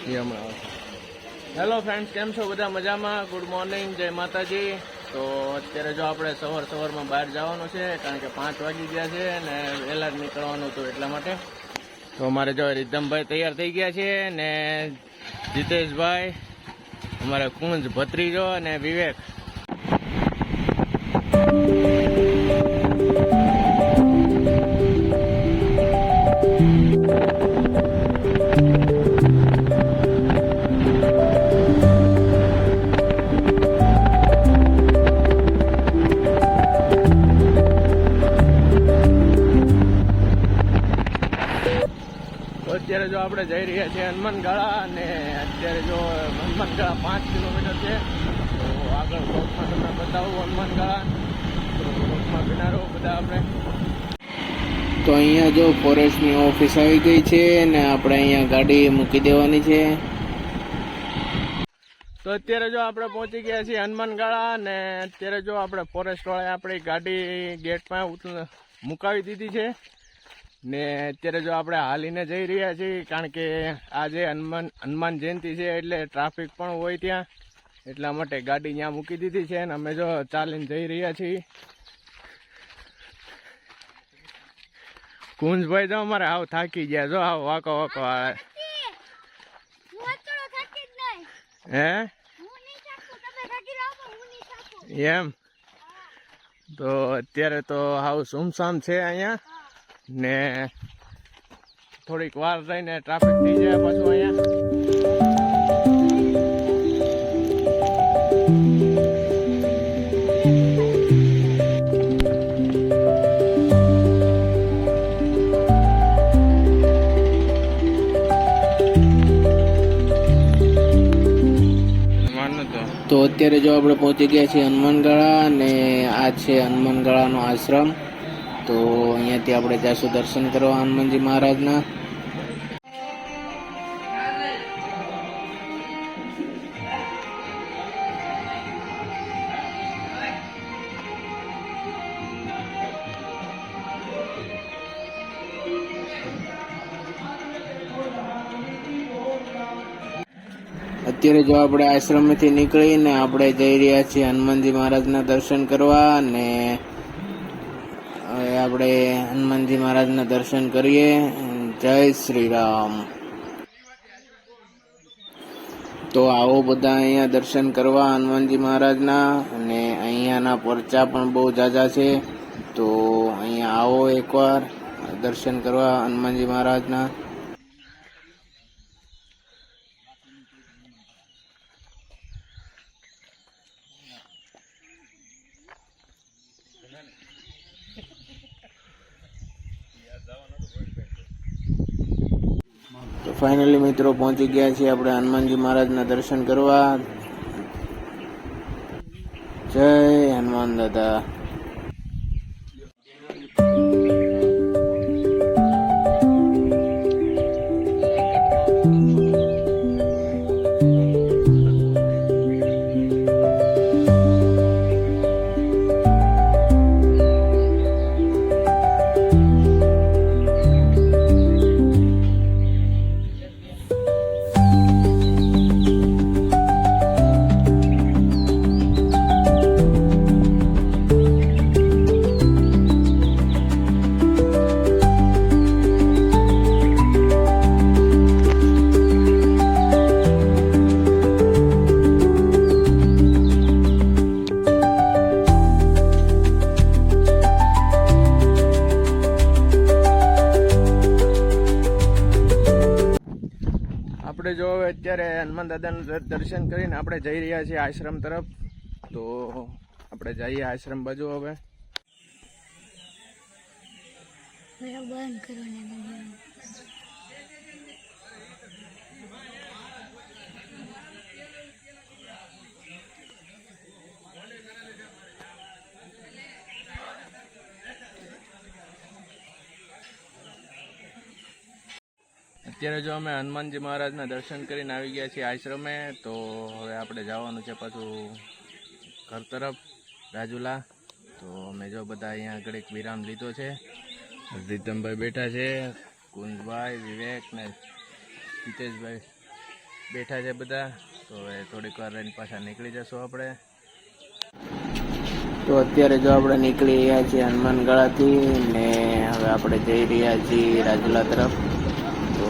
Hello friends, કેમ છો બધા? મજામાં? ગુડ મોર્નિંગ, જય માતાજી. તો અત્યારે જો આપણે સવારમાં બહાર જવાનું છે, કારણ કે 5 વાગી ગયા છે ને વહેલા જ નીકળવાનું હતું એટલા માટે. તો અમારે જો રીધમભાઈ તૈયાર થઈ ગયા છે ને જીતેશભાઈ, અમારે કુંજ ભત્રીજો અને વિવેક. અત્યારે જો આપણે જઈ રહ્યા છીએ હનુમાનગાળા, અને અત્યારે જો હનુમાનગાળા 5 કિલોમીટર છે. તો આગળ બ્લોકમાં તમને બતાવું હનુમાનગાળા. તો બ્લોકમાં બિનારો બધા આપણે. તો અહીંયા જો ફોરેસ્ટની ઓફિસ આવી ગઈ છે ને આપણે અહીંયા ગાડી મૂકી દેવાની છે. તો અત્યારે જો આપણે પહોંચી ગયા છીએ હનુમાનગાળા, ને અત્યારે જો આપણે ફોરેસ્ટ વાળાએ આપણી ગાડી ગેટમાં મુકાવી દીધી છે ને અત્યારે જો આપણે હાલીને જઈ રહ્યા છીએ, કારણ કે આજે હનુમાન જયંતિ છે એટલે ટ્રાફિક પણ હોય ત્યાં, એટલા માટે ગાડી ત્યાં મૂકી દીધી છે અને અમે જો ચાલીને જઈ રહ્યા છીએ. કુંજભાઈ જો અમારે આવ થાકી ગયા, જો આવ વાકો વાકો આવે. હે એમ? તો અત્યારે તો હાવ સુમસામ છે અહીંયા, ને થોડીક વાર રહીને ટ્રાફિક થઈ જાય પાછું અહીંયા. તો અત્યારે જો આપણે પહોંચી ગયા છીએ હનુમાનગાળા, અને આ છે હનુમાનગાળાનો આશ્રમ. તો અહીંયાથી આપણે જઈશું દર્શન કરવા હનુમાનજી મહારાજના. અત્યારે જો આપણે આશ્રમથી નીકળીને આપણે જઈ રહ્યા છીએ હનુમાનજી મહારાજના દર્શન કરવા, અને હવે આપણે હનુમાનજી મહારાજના દર્શન કરીએ. જય શ્રી રામ. તો આવો બધા અહીંયા દર્શન કરવા હનુમાનજી મહારાજના, અને અહીંયાના પરચા પણ બહુ ઝાઝા છે. તો અહીંયા આવો એકવાર દર્શન કરવા હનુમાનજી મહારાજના. તો ફાઇનલી મિત્રો પહોંચી ગયા છીએ આપણે હનુમાનજી મહારાજના દર્શન કરવા. જય હનુમાન દાદા. આપણે જો હવે અત્યારે હનુમાન દાદાનું દર્શન કરીને આપણે જઈ રહ્યા છીએ આશ્રમ તરફ. તો આપણે જઈએ આશ્રમ બાજુ. હવે અત્યારે જો અમે હનુમાનજી મહારાજના દર્શન કરીને આવી ગયા છીએ આશ્રમે. તો હવે આપણે જવાનું છે પાછું ઘર તરફ, રાજુલા. તો અમે જો બધા અહીંયા આગળ એક વિરામ લીધો છે. રીતમભાઈ બેઠા છે, કુંજભાઈ, વિવેક ને જીતેશભાઈ. બેઠા છે બધા. તો હવે થોડીક વાર રહીને પાછા નીકળી જશું આપણે. તો અત્યારે જો આપણે નીકળી રહ્યા છીએ હનુમાનગાળાથી ને હવે આપણે જઈ રહ્યા છીએ રાજુલા તરફ. તો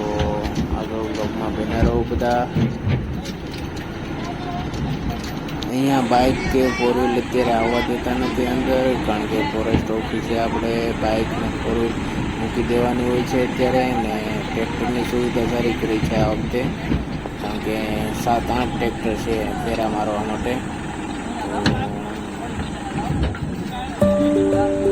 આગળ બ્લોગમાં બન્યા રહો બધા. અહીંયા બાઇક કે ફોર વ્હીલ અત્યારે આવવા દેતા નથી અંદર, કારણ કે ફોરેસ્ટ ઓફિસે આપણે બાઇક ને ફોર વ્હીલ મૂકી દેવાની હોય છે અત્યારે. ને ટ્રેક્ટરની સુવિધા સારી કરી છે આ વખતે, કારણ કે 7-8 ટ્રેક્ટર છે ફેરા મારવા માટે. તો